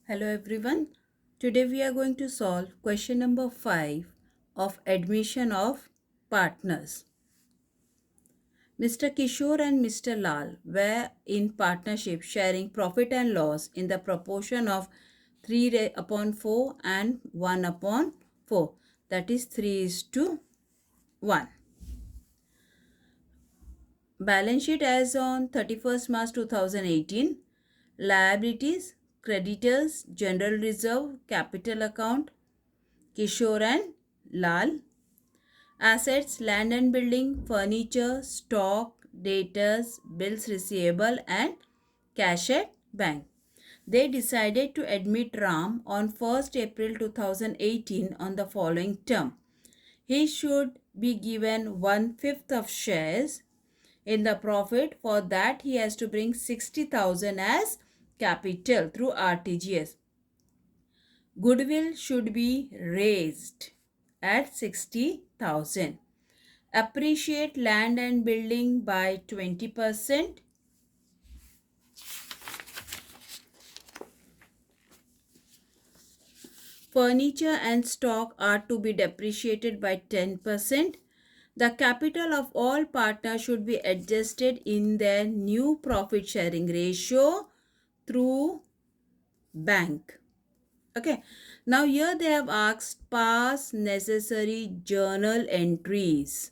Hello everyone. Today we are going to solve question number 5 of admission of partners. Mr. Kishore and Mr. Lal were in partnership sharing profit and loss in the proportion of 3 upon 4 and 1 upon 4. That is 3 is to 1. Balance sheet as on 31st March 2018. Liabilities, creditors, general reserve, capital account, Kishore and Lal. Assets, land and building, furniture, stock, debtors, bills receivable and cash at bank. They decided to admit Ram on 1st April 2018 on the following term. He should be given 1/5 of shares in the profit. For that he has to bring 60,000 as capital through RTGS. Goodwill should be raised at 60,000. Appreciate land and building by 20%. Furniture and stock are to be depreciated by 10%. The capital of all partners should be adjusted in their new profit sharing ratio through bank. Okay. Now here they have asked pass necessary journal entries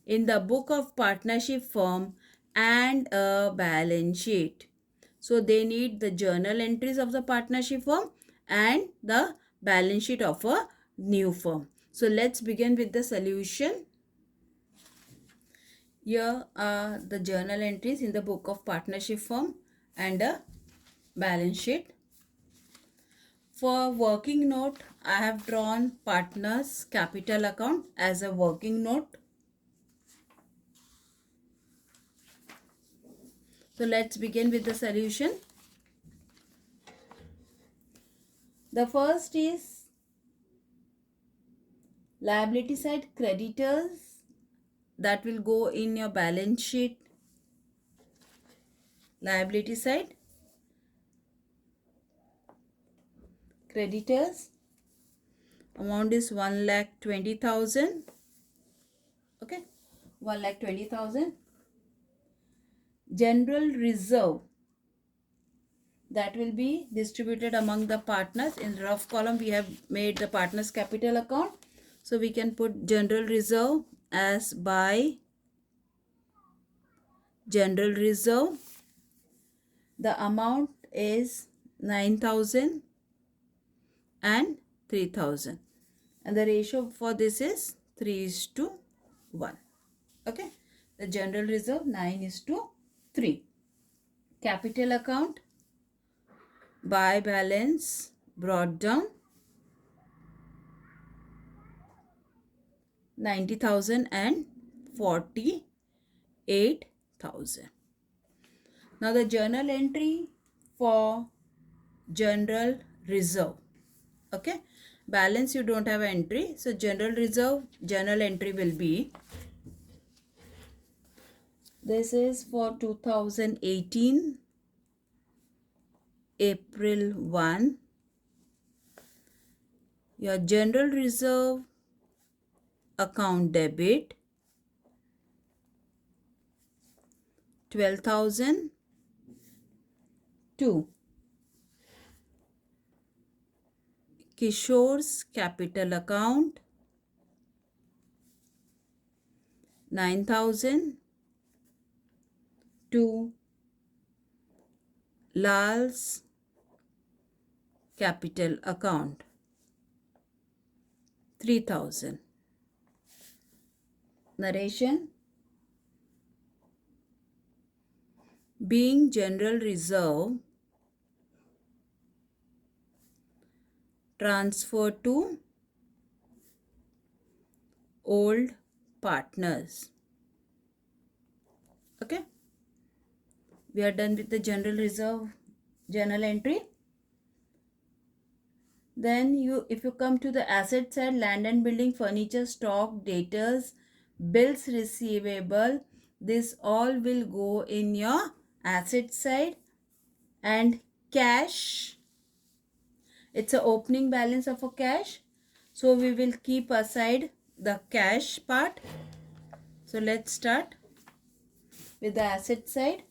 in the book of partnership firm and a balance sheet. So they need the journal entries of the partnership firm and the balance sheet of a new firm. So let's begin with the solution. Here are the journal entries in the book of partnership firm and a balance sheet. For working note, I have drawn partners capital account as a working note. So let's begin with the solution. The first is liability side, creditors, that will go in your balance sheet. Liability side, creditors, amount is 1,20,000. Okay, 1,20,000. General reserve, that will be distributed among the partners. In rough column we have made the partners capital account, so we can put general reserve as by general reserve. The amount is 9,000 and 3,000, and the ratio for this is 3:1. Okay, the general reserve 9:3. Capital account by balance brought down 90,000 and 48,000. Now the journal entry for general reserve. Okay, balance you don't have entry, so general reserve journal entry will be, this is for 2018 April 1. Your general reserve account debit 12,000 to Kishore's capital account 9,000 to Lal's capital account 3,000. Narration. Being general reserve transfer to old partners. Okay, we are done with the general reserve journal entry. Then if you come to the asset side, land and building, furniture, stock, debtors, bills receivable, this all will go in your asset side, and cash It's a opening balance of a cash. So we will keep aside the cash part. So let's start with the asset side.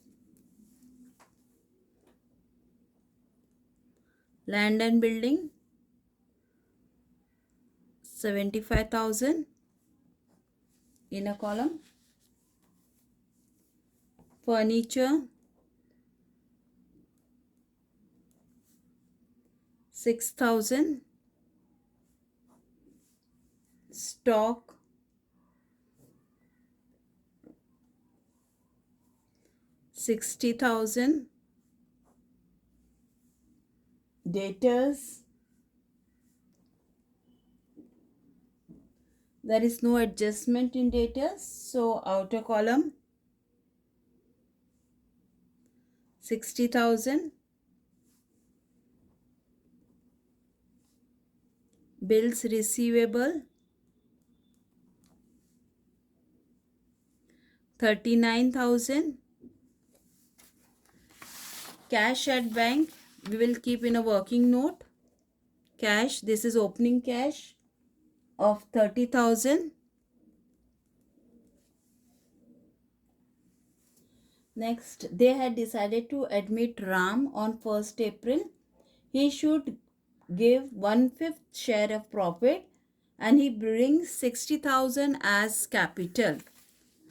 Land and building, 75,000 in a column. Furniture, 6,000. Stock, 60,000. Debtors, there is no adjustment in debtors, so outer column, 60,000. Bills receivable, 39,000. Cash at bank, we will keep in a working note. Cash, this is opening cash of 30,000. Next, they had decided to admit Ram on 1st April. He should give 1/5 share of profit and he brings 60,000 as capital.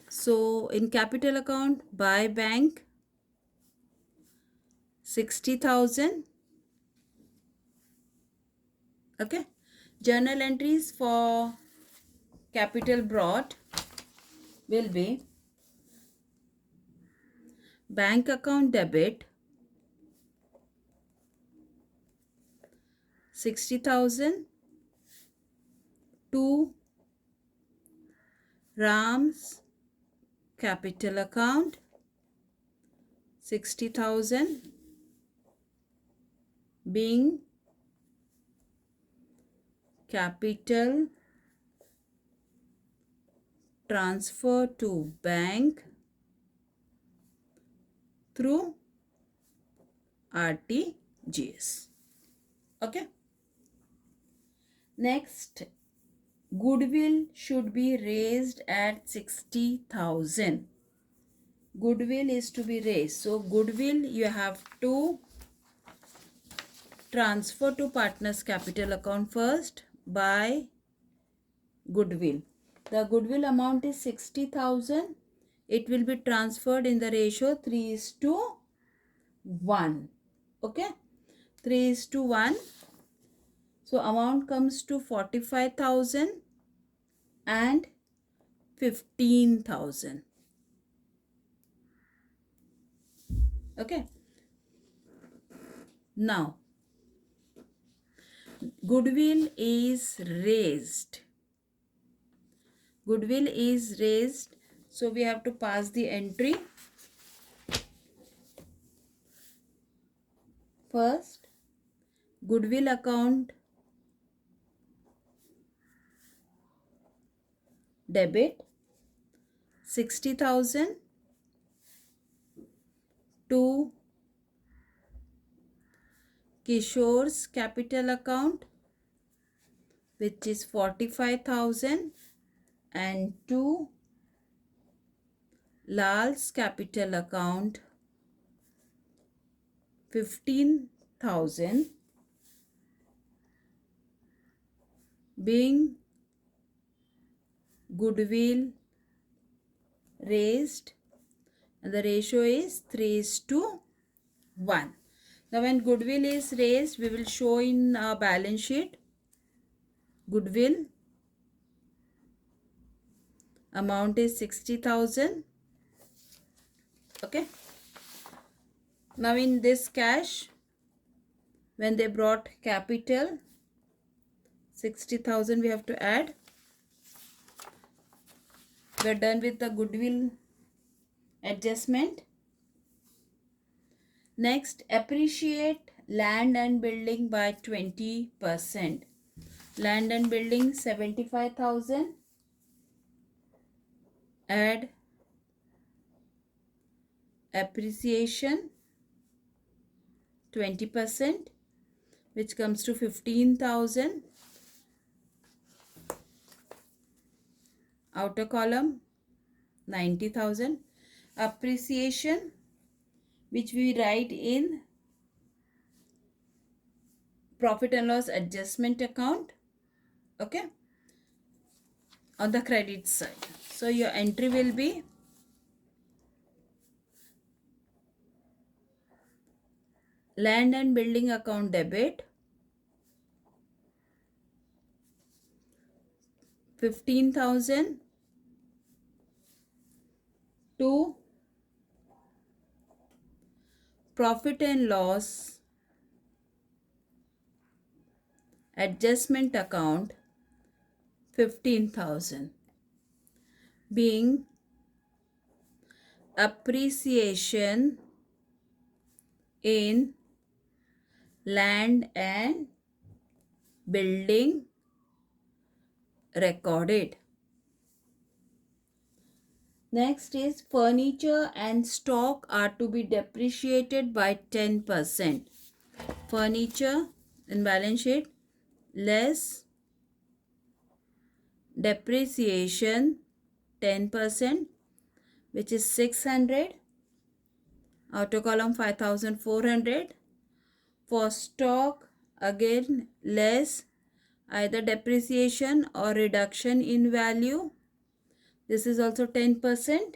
So in capital account by bank, 60,000. Okay. Journal entries for capital brought will be bank account debit, 60,000 to Ram's capital account, 60,000 being capital transfer to bank through RTGS. Okay. Next, goodwill should be raised at 60,000. Goodwill is to be raised. So goodwill you have to transfer to partners capital account first by goodwill. The goodwill amount is 60,000. It will be transferred in the ratio 3:1. Okay. 3:1. So amount comes to 45,000 and 15,000. Okay. Now, goodwill is raised. Goodwill is raised. So we have to pass the entry. First, goodwill account debit 60,000 to Kishore's capital account, which is 45,000, and to Lal's capital account 15,000 being goodwill raised, and the ratio is 3:1. Now when goodwill is raised, we will show in our balance sheet. Goodwill amount is 60,000. Okay. Now in this cash, when they brought capital, 60,000 we have to add. We are done with the goodwill adjustment. Next, appreciate land and building by 20%. Land and building 75,000. Add appreciation 20%. which comes to 15,000. Outer column 90,000. Appreciation, which we write in profit and loss adjustment account, okay, on the credit side. So your entry will be land and building account debit 15,000 to profit and loss adjustment account 15,000, being appreciation in land and building recorded. Next is furniture and stock are to be depreciated by 10%. Furniture in balance sheet less depreciation 10%, which is 600. Outer column 5,400. For stock, again less either depreciation or reduction in value. This is also 10%,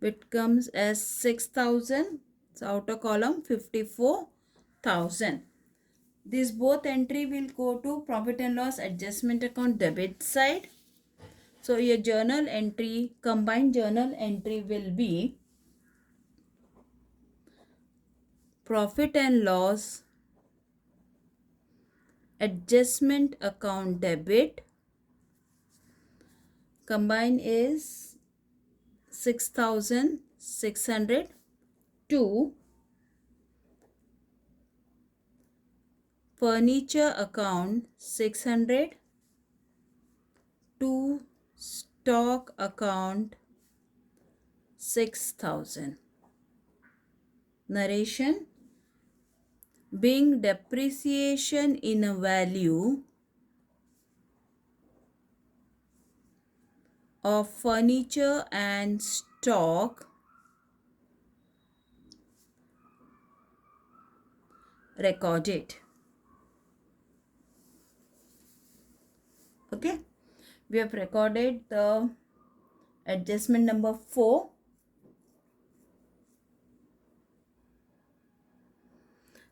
which comes as 6,000. So outer column 54,000. These both entry will go to profit and loss adjustment account debit side. So your journal entry, combined journal entry will be profit and loss adjustment account debit. Combine is 6,600 to furniture account 600 to stock account 6,000. Narration: being depreciation in a value of furniture and stock recorded. Okay, we have recorded the adjustment number 4.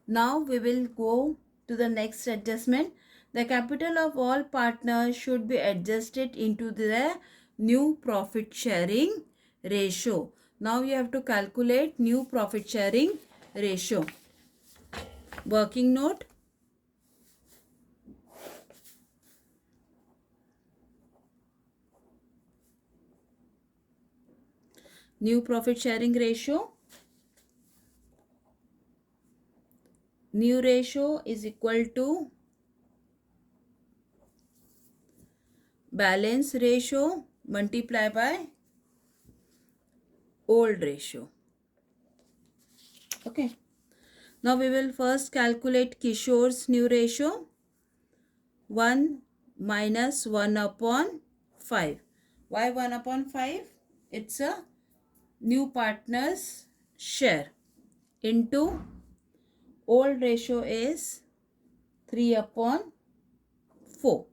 Now we will go to the next adjustment. The capital of all partners should be adjusted into the new profit sharing ratio. Now you have to calculate new profit sharing ratio. Working note: new profit sharing ratio. New ratio is equal to balance ratio multiplied by old ratio. Okay. Now we will first calculate Kishore's new ratio. 1 minus 1 upon 5. Why 1 upon 5? It's a new partner's share into old ratio is 3 upon 4,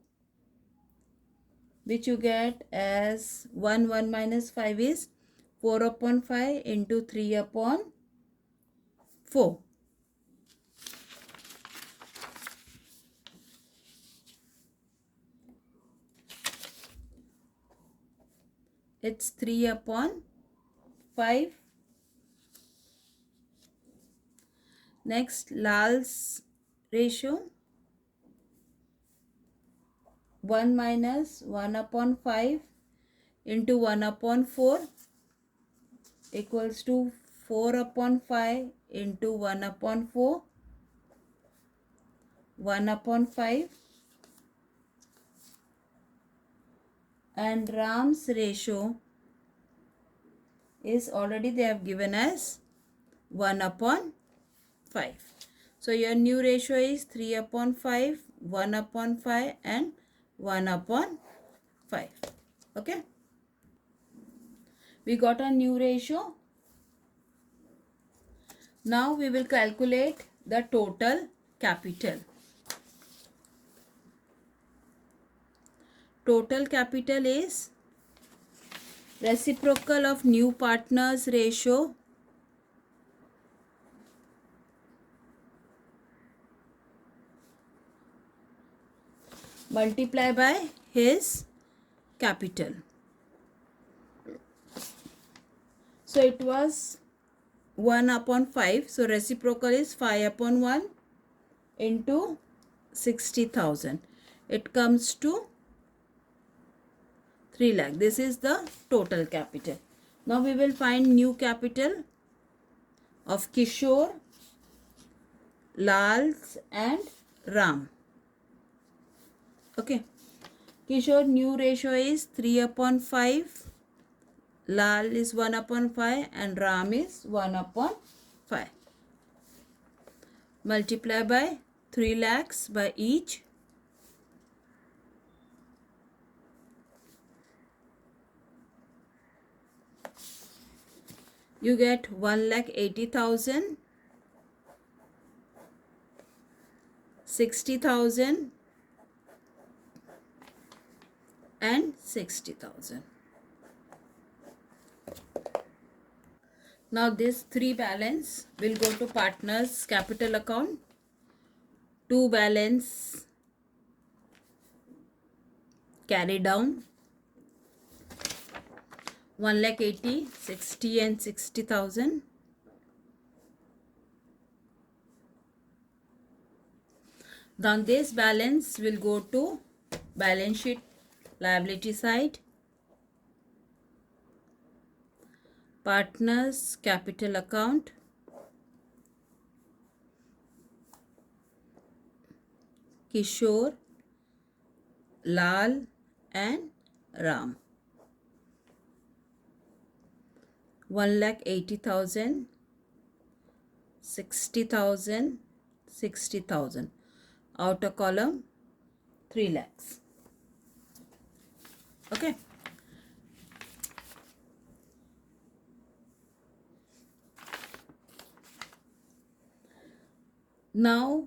which you get as 1 minus 5 is 4 upon 5 into 3 upon 4. It's 3 upon 5. Next, Lal's ratio. 1 minus 1 upon 5 into 1 upon 4 equals to 4 upon 5 into 1 upon 4, 1 upon 5. And Ram's ratio is already they have given as 1 upon 5. So your new ratio is 3 upon 5, 1 upon 5 and 1 upon 5. Okay. We got a new ratio. Now we will calculate the total capital. Total capital is reciprocal of new partners ratio multiply by his capital. So it was 1 upon 5. So reciprocal is 5 upon 1 into 60,000. It comes to 3 lakh. This is the total capital. Now we will find new capital of Kishore, Lals and Ram. Okay. Kishore new ratio is 3 upon 5. Lal is 1 upon 5 and Ram is 1 upon 5. Multiply by 3 lakhs by each. You get 1,80,000, 60,000 and 60,000. Now this 3 balance will go to partners capital account. 2 balance carry down. 1,80,000, 60 and 60,000. Then this balance will go to balance sheet liability side. Partners capital account. Kishore, Lal and Ram. 1,80,000, 60,000, 60,000. Outer column 3 lakhs. Okay. Now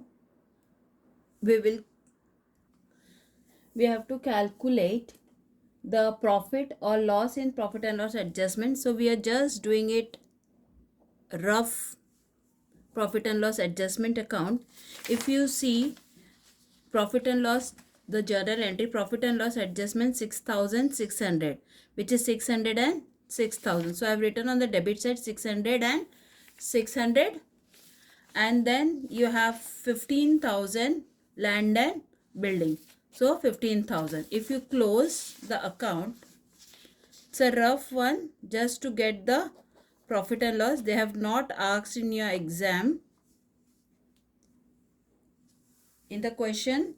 we have to calculate the profit or loss in profit and loss adjustment. So we are just doing it rough profit and loss adjustment account. If you see profit and loss, the journal entry profit and loss adjustment 6,600, which is 600 and 6,000. So I have written on the debit side 600 and 600, and then you have 15,000 land and building. So 15,000. If you close the account, it's a rough one just to get the profit and loss. They have not asked in your exam. In the question,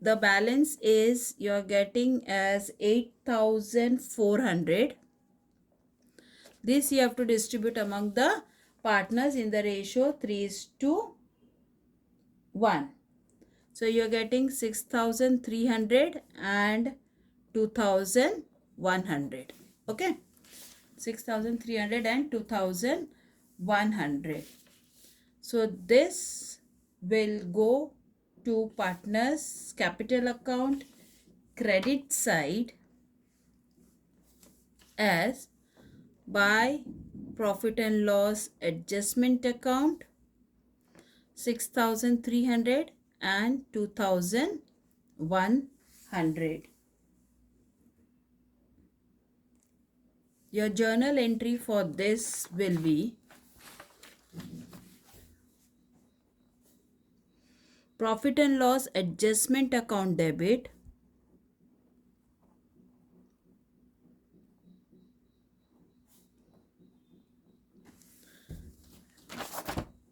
the balance is you are getting as 8,400. This you have to distribute among the partners in the ratio 3:1. So you are getting 6,300 and 2,100. Okay. 6,300 and 2,100. So this will go to partners capital account credit side as by profit and loss adjustment account 6,300 and 2,100. Your journal entry for this will be profit and loss adjustment account debit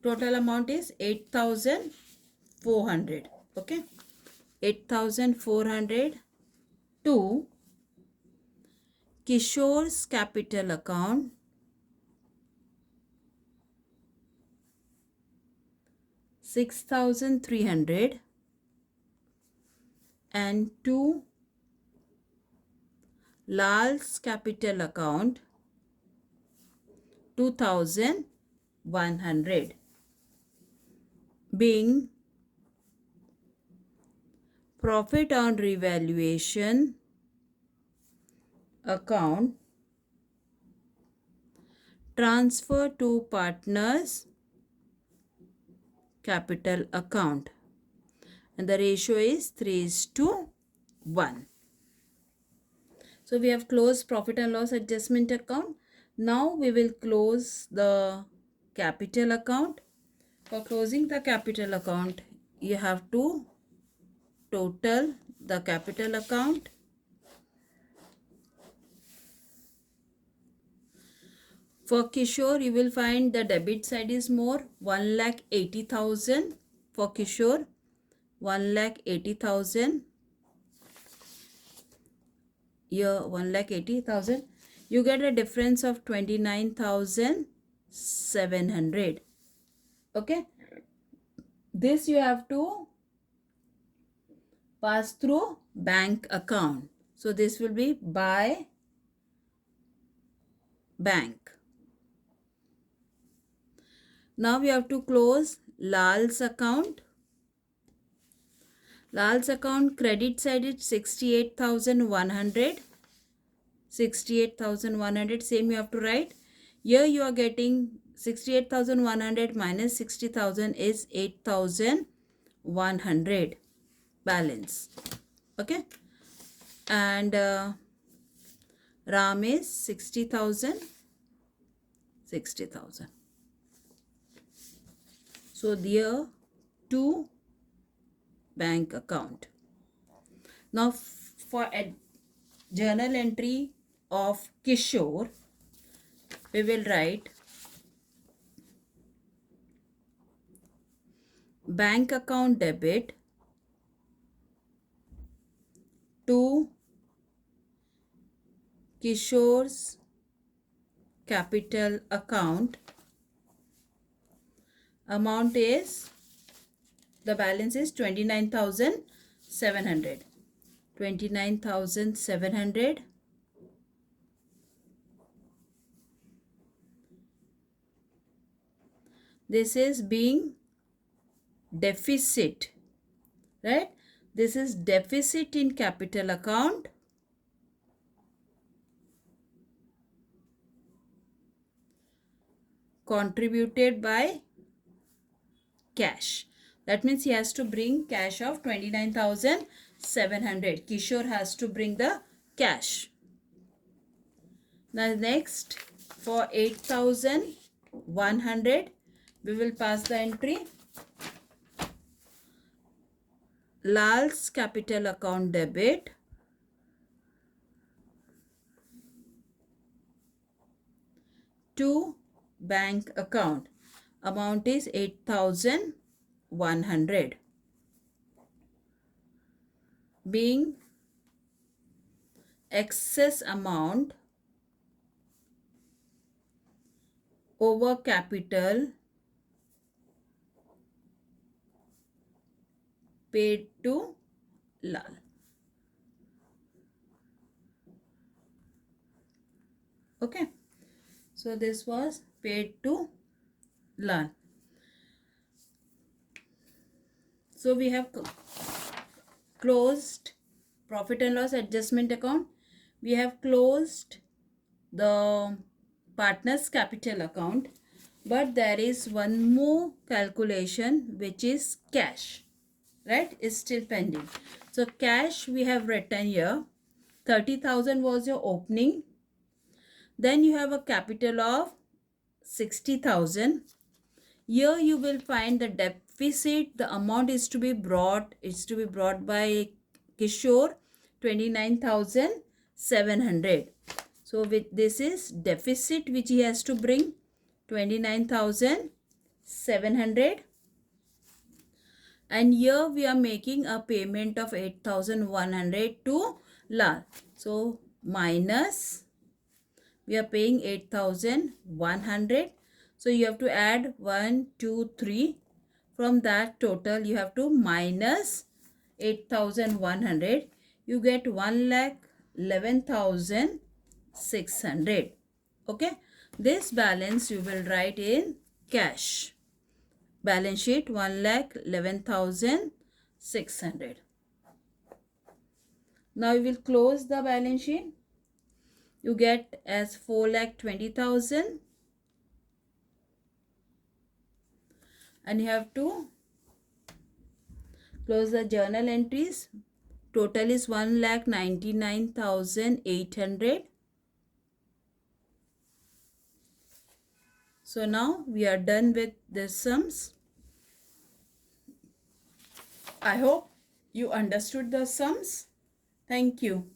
total amount is 8,400. Okay, 8,400 to Kishore's capital account 6,300 and to Lal's capital account 2,100 being profit on revaluation account transfer to partners capital account, and the ratio is 3:1. So we have closed profit and loss adjustment account. Now we will close the capital account. For closing the capital account, you have to total the capital account. For Kishore, you will find the debit side is more, 1,80,000 for Kishore, 1,80,000. Here 1,80,000. You get a difference of 29,700. Okay. This you have to pass through bank account. So this will be by bank. Now we have to close Lal's account. Lal's account credit side is 68,100. 68,100. Same you have to write. Here you are getting 68,100 minus 60,000 is 8,100 balance. Okay. And Ram is 60,000. 60,000. So there two bank account. Now for a journal entry of Kishore, we will write bank account debit to Kishore's capital account. Amount is, the balance is 29,700. 29,700. This is being deficit, right? This is deficit in capital account. Contributed by cash. That means he has to bring cash of 29,700. Kishore has to bring the cash. Now next, for 8,100, we will pass the entry. Lal's capital account debit to bank account. Amount is 8,100. Being excess amount over capital paid to Lal. Okay. So this was paid to Lal. So we have closed profit and loss adjustment account. We have closed the partner's capital account. But there is one more calculation which is cash. Right? Is still pending. So cash we have written here. 30,000 was your opening. Then you have a capital of 60,000. Here you will find the deficit. The amount is to be brought. It's to be brought by Kishore, 29,700. So with this is deficit which he has to bring, 29,700. And here we are making a payment of 8,100 to Lal. So minus, we are paying 8,100. So you have to add 1, 2, 3, From that total you have to minus 8,100. You get 1,11,600. Okay. This balance you will write in cash. Balance sheet 1,11,600. Now you will close the balance sheet. You get as 4,20,000. And you have to close the journal entries. Total is 1,99,800. So now we are done with the sums. I hope you understood the sums. Thank you.